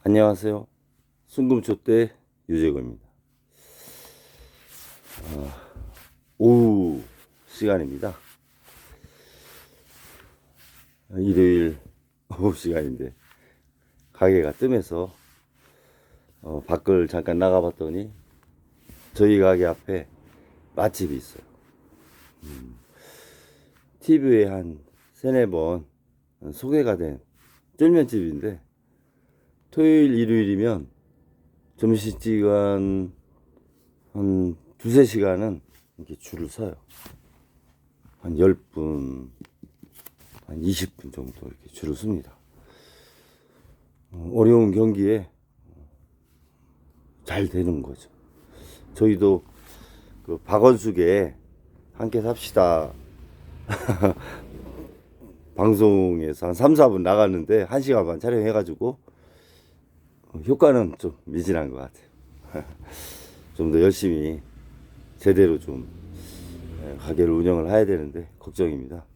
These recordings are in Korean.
안녕하세요. 순금초대 유재구입니다. 오후 시간입니다. 일요일 오후 시간인데 가게가 뜸해서 밖을 잠깐 나가봤더니 저희 가게 앞에 맛집이 있어요. TV에 한 세네 번 소개가 된 쫄면집인데 토요일 일요일이면 점심시간 한 두세 시간은 이렇게 줄을 서요. 한 10분, 한 20분 정도 이렇게 줄을 섭니다. 어려운 경기에 잘 되는 거죠. 저희도 그 박원숙의 함께 삽시다 방송에서 한 3, 4분 나갔는데 1시간 반 촬영해가지고 효과는 좀 미진한 것 같아요. 좀 더 열심히 제대로 좀 가게를 운영을 해야 되는데 걱정입니다.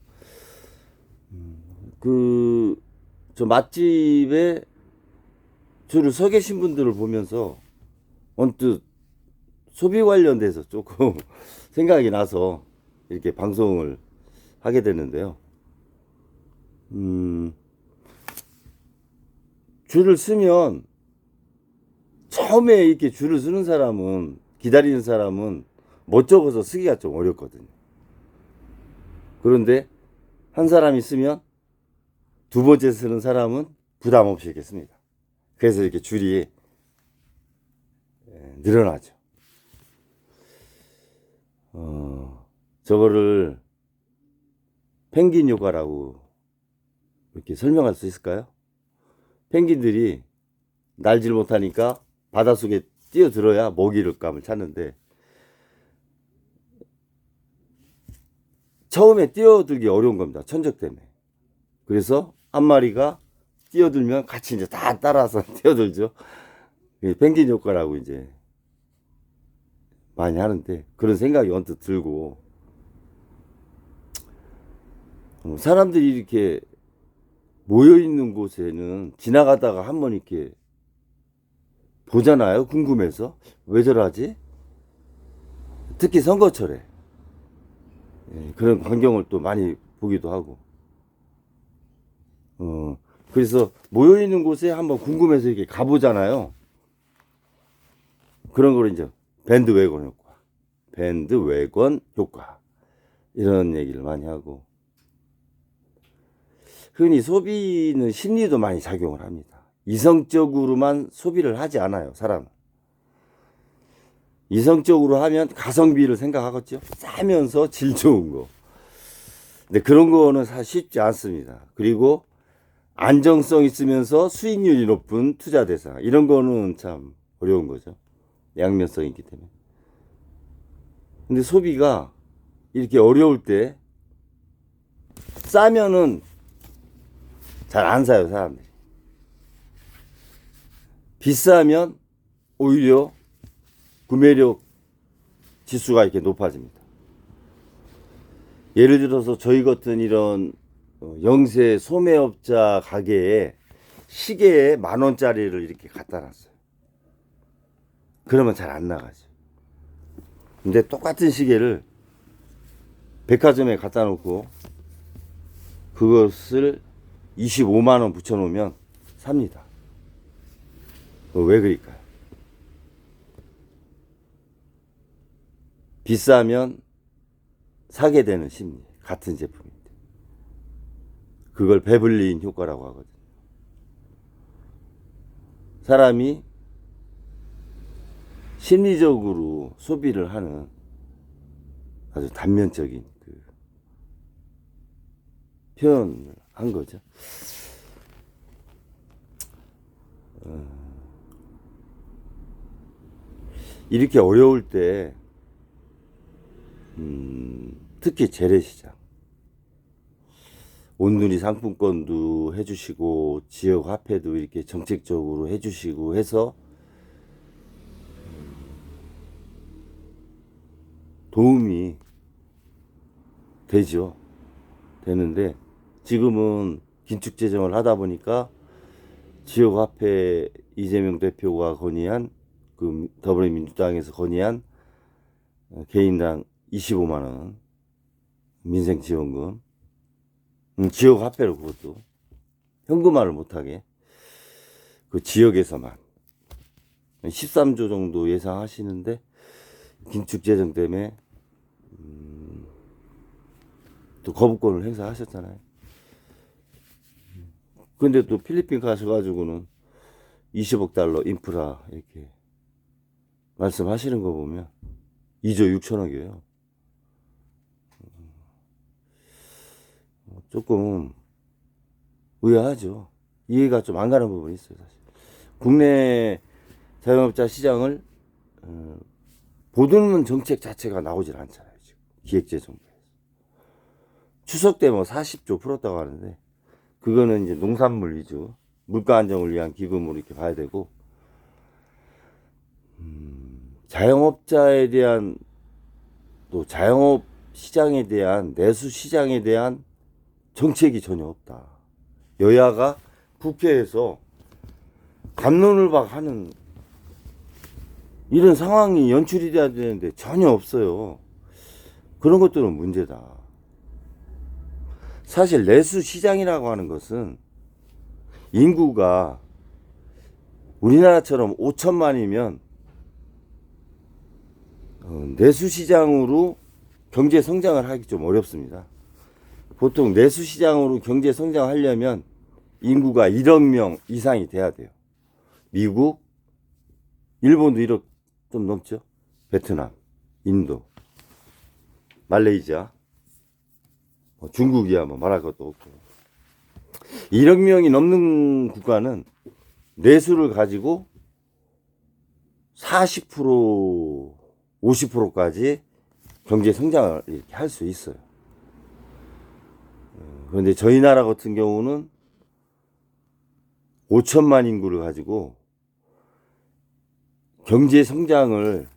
저 맛집에 줄을 서 계신 분들을 보면서 언뜻 소비 관련돼서 조금 생각이 나서 이렇게 방송을 하게 됐는데요. 줄을 쓰면 처음에 이렇게 줄을 서는 사람은, 기다리는 사람은 멋쩍어서 쓰기가 좀 어렵거든요. 그런데 한 사람이 쓰면 두 번째 쓰는 사람은 부담 없이 이렇게 씁니다. 그래서 이렇게 줄이 늘어나죠. 저거를 펭귄 효과라고 이렇게 설명할 수 있을까요? 펭귄들이 날질 못하니까 바닷속에 뛰어들어야 먹이감을 찾는데, 처음에 뛰어들기 어려운 겁니다. 천적 때문에. 그래서 한 마리가 뛰어들면 같이 이제 다 따라서 뛰어들죠. 펭귄 효과라고 이제 많이 하는데, 그런 생각이 언뜻 들고, 사람들이 이렇게 모여 있는 곳에는 지나가다가 한번 이렇게 보잖아요. 궁금해서 왜 저러지? 특히 선거철에 그런 광경을 또 많이 보기도 하고, 그래서 모여 있는 곳에 한번 궁금해서 이렇게 가보잖아요. 그런 걸 이제 밴드웨건 효과 이런 얘기를 많이 하고, 흔히 소비는 심리도 많이 작용을 합니다. 이성적으로만 소비를 하지 않아요, 사람은. 이성적으로 하면 가성비를 생각하겠죠. 싸면서 질 좋은 거. 근데 그런 거는 사실 쉽지 않습니다. 그리고 안정성 있으면서 수익률이 높은 투자 대상, 이런 거는 참 어려운 거죠. 양면성이 있기 때문에. 근데 소비가 이렇게 어려울 때 싸면은 잘 안 사요, 사람들이. 비싸면 오히려 구매력 지수가 이렇게 높아집니다. 예를 들어서 저희 같은 이런 영세 소매업자 가게에 시계에 10,000원짜리를 이렇게 갖다 놨어요. 그러면 잘 안 나가죠. 근데 똑같은 시계를 백화점에 갖다 놓고 그것을 25만원 붙여놓으면 삽니다. 왜 그럴까요? 비싸면 사게 되는 심리. 같은 제품인데. 그걸 베블린 효과라고 하거든요. 사람이 심리적으로 소비를 하는 아주 단면적인 그 표현을 한 거죠. 이렇게 어려울 때 특히 재래시장, 온누리 상품권도 해주시고 지역 화폐도 이렇게 정책적으로 해주시고 해서 도움이 되죠. 되는데 지금은 긴축 재정을 하다 보니까 지역화폐 이재명 대표가 건의한 그 더불어민주당에서 건의한 개인당 25만 원 민생지원금, 지역화폐로 그것도 현금화를 못하게 그 지역에서만 13조 정도 예상하시는데 긴축 재정 때문에 또 거부권을 행사하셨잖아요. 근데 또 필리핀 가셔가지고는 20억 달러 인프라 이렇게 말씀하시는 거 보면 2조 6천억이에요. 조금 의아하죠. 이해가 좀 안 가는 부분이 있어요, 사실. 국내 자영업자 시장을 보듬는 정책 자체가 나오질 않잖아요, 지금. 기획재정부에서. 추석 때 뭐 40조 풀었다고 하는데, 그거는 이제 농산물 위주, 물가 안정을 위한 기금으로 이렇게 봐야 되고, 자영업자에 대한, 또 자영업 시장에 대한, 내수 시장에 대한 정책이 전혀 없다. 여야가 국회에서 갑론을 박 하는 이런 상황이 연출이 돼야 되는데 전혀 없어요. 그런 것들은 문제다. 사실 내수 시장이라고 하는 것은 인구가 우리나라처럼 5천만이면 내수 시장으로 경제 성장을 하기 좀 어렵습니다. 보통 내수 시장으로 경제 성장하려면 인구가 1억 명 이상이 돼야 돼요. 미국, 일본도 1억 좀 넘죠. 베트남, 인도, 말레이시아, 중국이야 뭐 말할 것도 없고. 1억 명이 넘는 국가는 내수를 가지고 40%, 50%까지 경제 성장을 이렇게 할 수 있어요. 그런데 저희 나라 같은 경우는 5천만 인구를 가지고 경제 성장을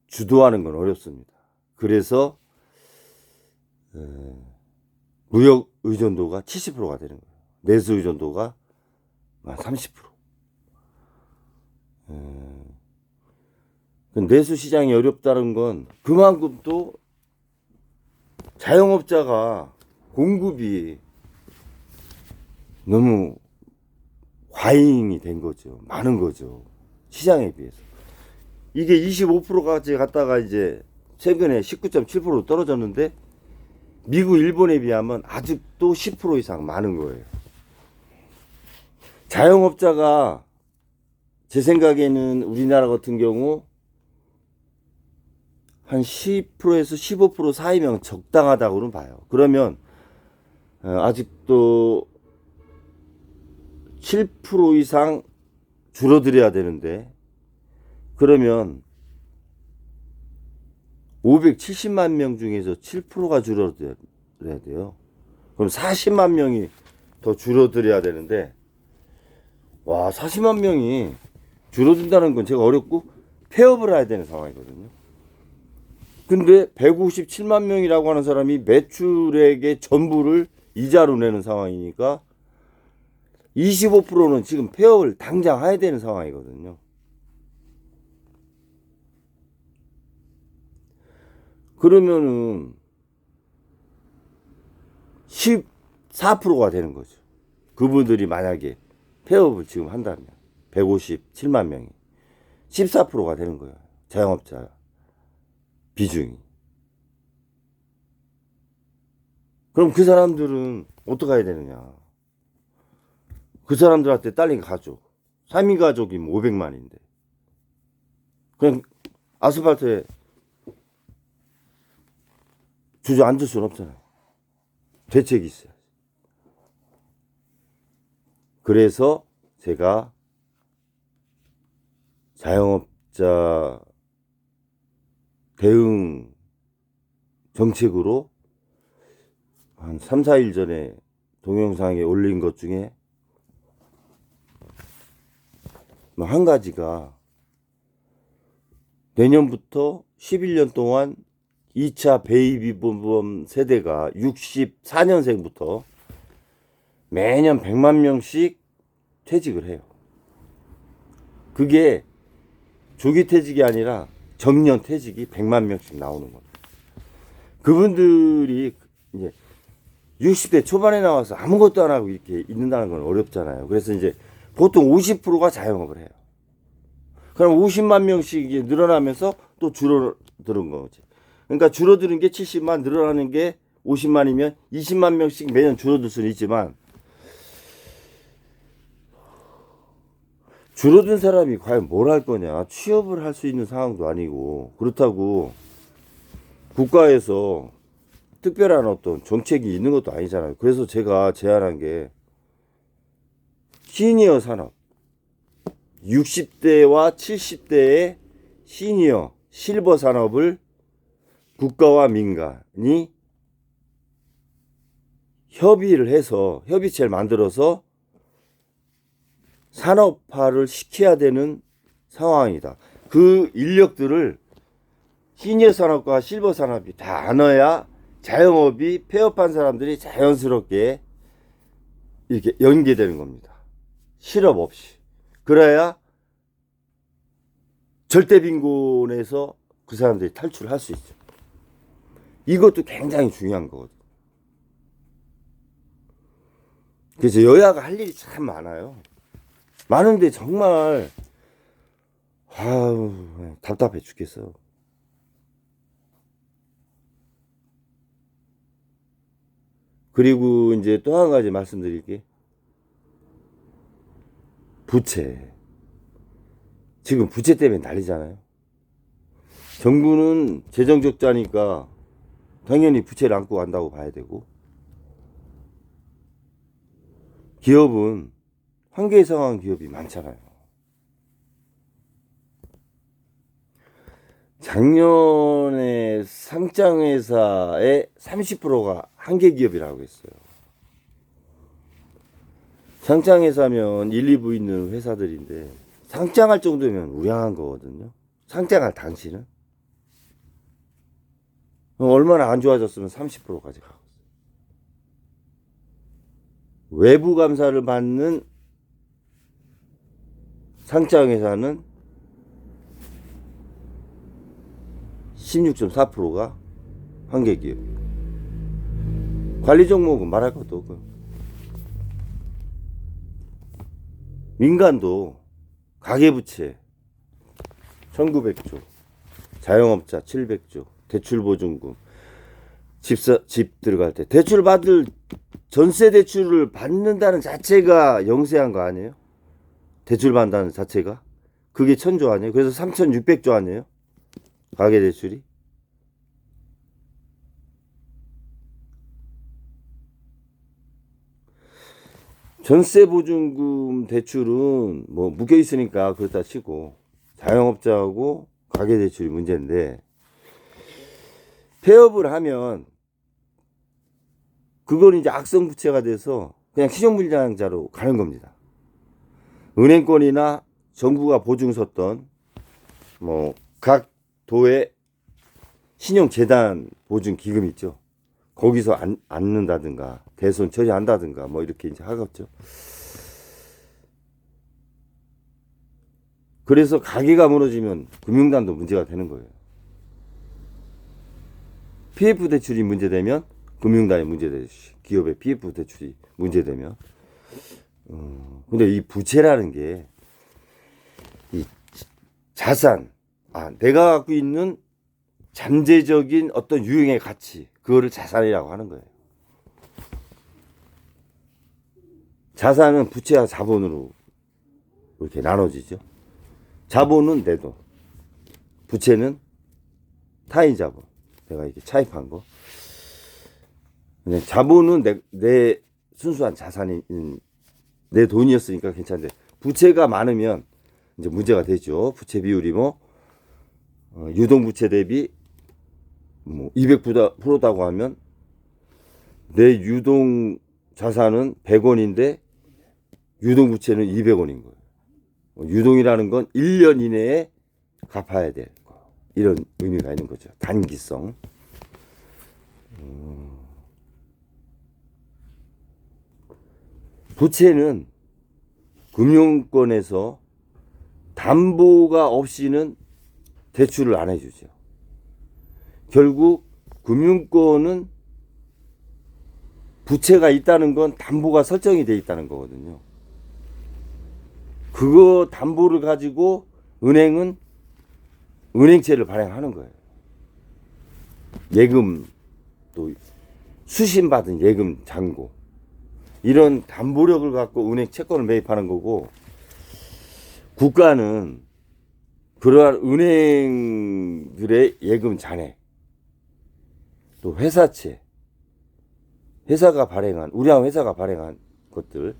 주도하는 건 어렵습니다. 그래서 무역 의존도가 70%가 되는 거예요. 내수 의존도가 30%. 내수 시장이 어렵다는 건 그만큼 또 자영업자가 공급이 너무 과잉이 된 거죠. 많은 거죠. 시장에 비해서. 이게 25%까지 갔다가 이제 최근에 19.7% 떨어졌는데 미국, 일본에 비하면 아직도 10% 이상 많은 거예요. 자영업자가 제 생각에는 우리나라 같은 경우 한 10%에서 15% 사이면 적당하다고는 봐요. 그러면 아직도 7% 이상 줄어들어야 되는데, 그러면 570만 명 중에서 7%가 줄어들어야 돼요. 그럼 40만 명이 더 줄어들어야 되는데, 와, 40만 명이 줄어든다는 건 제가 어렵고 폐업을 해야 되는 상황이거든요. 근데 157만 명이라고 하는 사람이 매출액의 전부를 이자로 내는 상황이니까 25%는 지금 폐업을 당장 해야 되는 상황이거든요. 그러면은 14%가 되는 거죠. 그분들이 만약에 폐업을 지금 한다면 157만 명이 14%가 되는 거예요. 자영업자 비중이. 그럼 그 사람들은 어떻게 해야 되느냐. 그 사람들한테 딸린 가족, 3인 가족이 500만인데 그냥 아스팔트에 주저앉을 수는 없잖아요. 대책이 있어요. 그래서 제가 자영업자 대응 정책으로 한 3, 4일 전에 동영상에 올린 것 중에 한 가지가 내년부터 11년 동안 2차 베이비붐 세대가 64년생부터 매년 100만 명씩 퇴직을 해요. 그게 조기 퇴직이 아니라 정년 퇴직이 100만 명씩 나오는 겁니다. 그분들이 이제 60대 초반에 나와서 아무것도 안 하고 이렇게 있는다는 건 어렵잖아요. 그래서 이제 보통 50%가 자영업을 해요. 그럼 50만 명씩 이제 늘어나면서 또 줄어드는 거지. 그러니까 줄어드는 게 70만, 늘어나는 게 50만이면 20만 명씩 매년 줄어들 수는 있지만, 줄어든 사람이 과연 뭘 할 거냐. 취업을 할 수 있는 상황도 아니고, 그렇다고 국가에서 특별한 어떤 정책이 있는 것도 아니잖아요. 그래서 제가 제안한 게 시니어 산업, 60대와 70대의 시니어 실버 산업을 국가와 민간이 협의를 해서 협의체를 만들어서 산업화를 시켜야 되는 상황이다. 그 인력들을 시니어 산업과 실버 산업이 다 나눠야 자영업이 폐업한 사람들이 자연스럽게 이렇게 연계되는 겁니다. 실업 없이. 그래야 절대 빈곤에서 그 사람들이 탈출할 수 있죠. 이것도 굉장히 중요한 거거든요. 그래서 여야가 할 일이 참 많아요. 많은데 정말 답답해 죽겠어. 그리고 이제 또 한 가지 말씀드릴게. 부채. 지금 부채 때문에 난리잖아요. 정부는 재정 적자니까 당연히 부채를 안고 간다고 봐야 되고, 기업은 한계 상황 기업이 많잖아요. 작년에 상장회사의 30%가 한계 기업이라고 했어요. 상장회사면 1, 2부 있는 회사들인데 상장할 정도면 우량한 거거든요. 상장할 당시는 얼마나 안 좋아졌으면 30%까지 가고 있어요. 외부 감사를 받는 상장회사는 16.4%가 한계 기업. 관리 종목은 말할 것도 없고. 민간도 가계부채 1900조, 자영업자 700조, 대출보증금, 집 들어갈 때 대출 받을 전세 대출을 받는다는 자체가 영세한 거 아니에요? 대출 받는다는 자체가 그게 1000조 아니에요? 그래서 3600조 아니에요? 가계대출이. 전세보증금 대출은 뭐 묶여 있으니까 그렇다 치고 자영업자하고 가계대출이 문제인데, 폐업을 하면 그건 이제 악성부채가 돼서 그냥 시정불량자로 가는 겁니다. 은행권이나 정부가 보증 섰던 뭐 각 도의 신용재단 보증 기금 있죠. 거기서 앉는다든가 대손 처리한다든가 뭐 이렇게 이제 하겠죠. 그래서 가게가 무너지면 금융단도 문제가 되는 거예요. PF 대출이 문제되면 금융단이 문제되듯이 기업의 PF 대출이 문제되면. 근데 이 부채라는 게 이 자산, 내가 갖고 있는 잠재적인 어떤 유형의 가치, 그거를 자산이라고 하는 거예요. 자산은 부채와 자본으로 이렇게 나눠지죠. 자본은 내 돈, 부채는 타인 자본, 내가 이렇게 차입한 거. 자본은 내 순수한 자산이 내 돈이었으니까 괜찮은데, 부채가 많으면 이제 문제가 되죠. 부채 비율이 유동부채 대비 200%다고 하면 내 유동 자산은 100원인데 유동부채는 200원인 거예요. 유동이라는 건 1년 이내에 갚아야 될 거, 이런 의미가 있는 거죠. 단기성. 부채는 금융권에서 담보가 없이는 대출을 안 해주죠. 결국 금융권은 부채가 있다는 건 담보가 설정이 돼 있다는 거거든요. 그거 담보를 가지고 은행은 은행채를 발행하는 거예요. 예금, 또 수신받은 예금 잔고, 이런 담보력을 갖고 은행 채권을 매입하는 거고, 국가는 그러한 은행들의 예금 잔해, 또 회사채, 회사가 발행한, 우리나라 회사가 발행한 것들,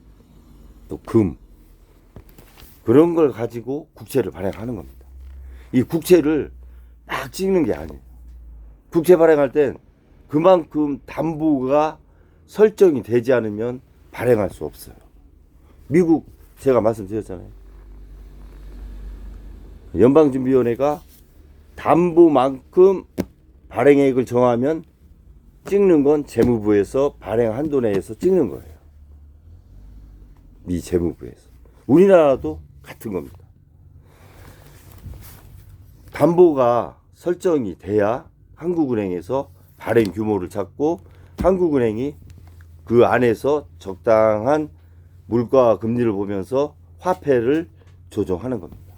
또 금, 그런 걸 가지고 국채를 발행하는 겁니다. 이 국채를 막 찍는 게 아니에요. 국채 발행할 땐 그만큼 담보가 설정이 되지 않으면 발행할 수 없어요. 미국 제가 말씀드렸잖아요. 연방준비위원회가 담보만큼 발행액을 정하면 찍는 건 재무부에서 발행 한도 내에서 찍는 거예요. 미 재무부에서. 우리나라도 같은 겁니다. 담보가 설정이 돼야 한국은행에서 발행 규모를 찾고 한국은행이 그 안에서 적당한 물가와 금리를 보면서 화폐를 조정하는 겁니다.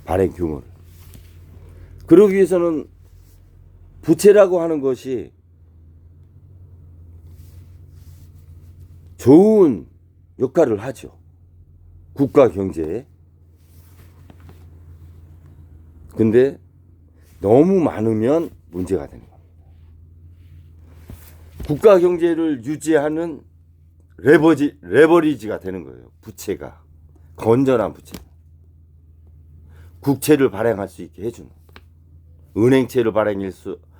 발행 규모를. 그러기 위해서는 부채라고 하는 것이 좋은 역할을 하죠. 국가 경제에. 근데 너무 많으면 문제가 되는 겁니다. 국가 경제를 유지하는 레버리지가 되는 거예요. 부채가. 건전한 부채. 국채를 발행할 수 있게 해주는. 은행채를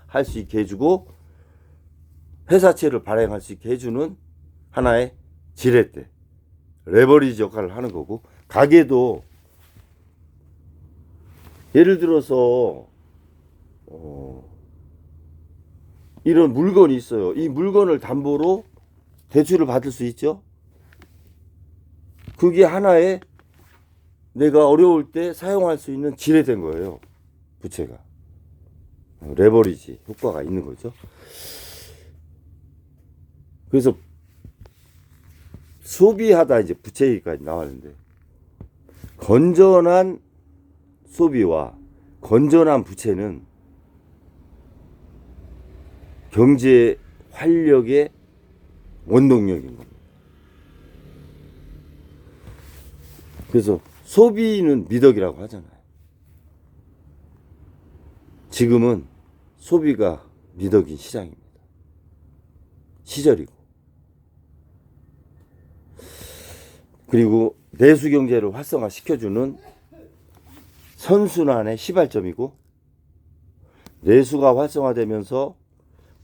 할 수 있게 해주고 회사채를 발행할 수 있게 해주는 하나의 지렛대, 레버리지 역할을 하는 거고, 가게도 예를 들어서 이런 물건이 있어요. 이 물건을 담보로 대출을 받을 수 있죠. 그게 하나의 내가 어려울 때 사용할 수 있는 지렛대인 거예요. 부채가. 레버리지 효과가 있는 거죠. 그래서 소비하다 이제 부채 얘기까지 나왔는데, 건전한 소비와 건전한 부채는 경제 활력의 원동력인 겁니다. 그래서 소비는 미덕이라고 하잖아요. 지금은 소비가 미덕인 시장입니다. 시절이고. 그리고 내수 경제를 활성화시켜주는 선순환의 시발점이고, 내수가 활성화되면서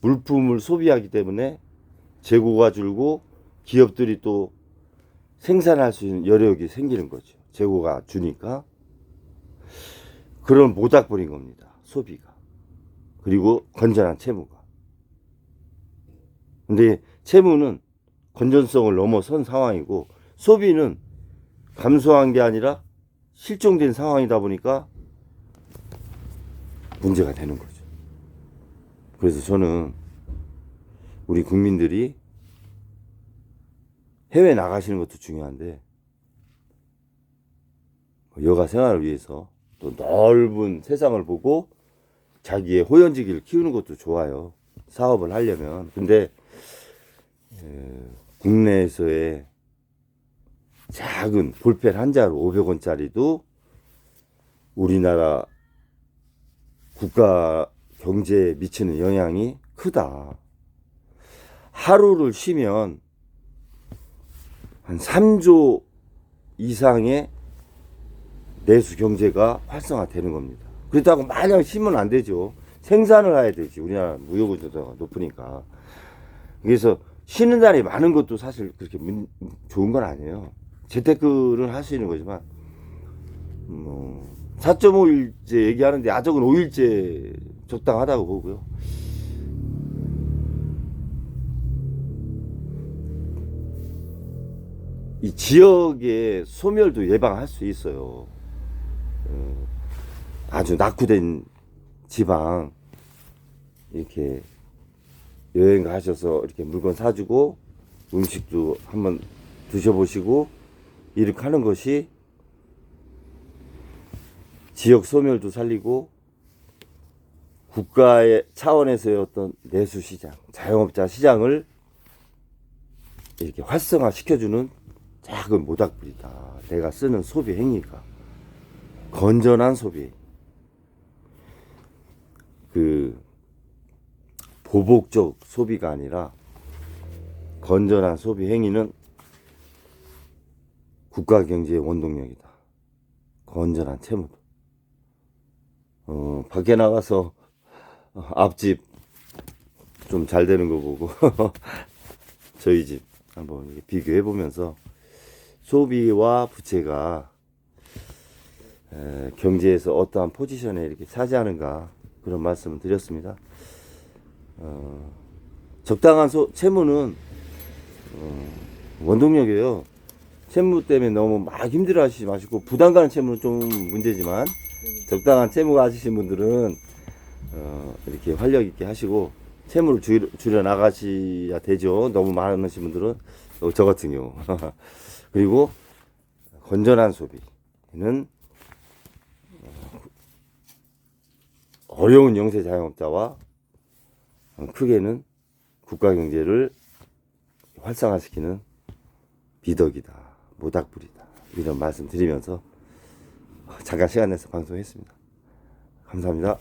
물품을 소비하기 때문에 재고가 줄고 기업들이 또 생산할 수 있는 여력이 생기는 거죠. 재고가 주니까. 그런 모닥불인 겁니다. 소비가. 그리고 건전한 채무가. 근데 채무는 건전성을 넘어선 상황이고, 소비는 감소한 게 아니라 실종된 상황이다 보니까 문제가 되는 거죠. 그래서 저는 우리 국민들이 해외 나가시는 것도 중요한데, 여가 생활을 위해서 또 넓은 세상을 보고 자기의 호연지기를 키우는 것도 좋아요. 사업을 하려면. 근데 국내에서의 작은 볼펜 한 자루 500원짜리도 우리나라 국가 경제에 미치는 영향이 크다. 하루를 쉬면 한 3조 이상의 내수 경제가 활성화되는 겁니다. 그렇다고 마냥 쉬면 안 되죠. 생산을 해야 되지. 우리나라 무역의존도가 높으니까. 그래서 쉬는 날이 많은 것도 사실 그렇게 좋은 건 아니에요. 재테크를 할 수 있는 거지만 4.5일째 얘기하는데 아적은 5일째 적당하다고 보고요. 이 지역의 소멸도 예방할 수 있어요. 아주 낙후된 지방 이렇게 여행 가셔서 이렇게 물건 사주고 음식도 한번 드셔보시고 이렇게 하는 것이 지역 소멸도 살리고 국가의 차원에서의 어떤 내수시장, 자영업자 시장을 이렇게 활성화 시켜주는 작은 모닥불이다. 내가 쓰는 소비 행위가 건전한 소비, 그 보복적 소비가 아니라 건전한 소비 행위는 국가 경제의 원동력이다. 건전한 채무도. 밖에 나가서 앞집 좀 잘 되는 거 보고 저희 집 한번 비교해 보면서 소비와 부채가 경제에서 어떠한 포지션에 이렇게 차지하는가 그런 말씀을 드렸습니다. 적당한 채무는 원동력이에요. 채무 때문에 너무 막 힘들어 하시지 마시고, 부담 가는 채무는 좀 문제지만 적당한 채무가 하시는 분들은 이렇게 활력 있게 하시고 채무를 줄여 나가셔야 되죠. 너무 많으신 분들은 저 같은 경우. 그리고 건전한 소비는 어려운 영세 자영업자와 크게는 국가 경제를 활성화시키는 미덕이다, 모닥불이다, 이런 말씀 드리면서 잠깐 시간 내서 방송했습니다. 감사합니다.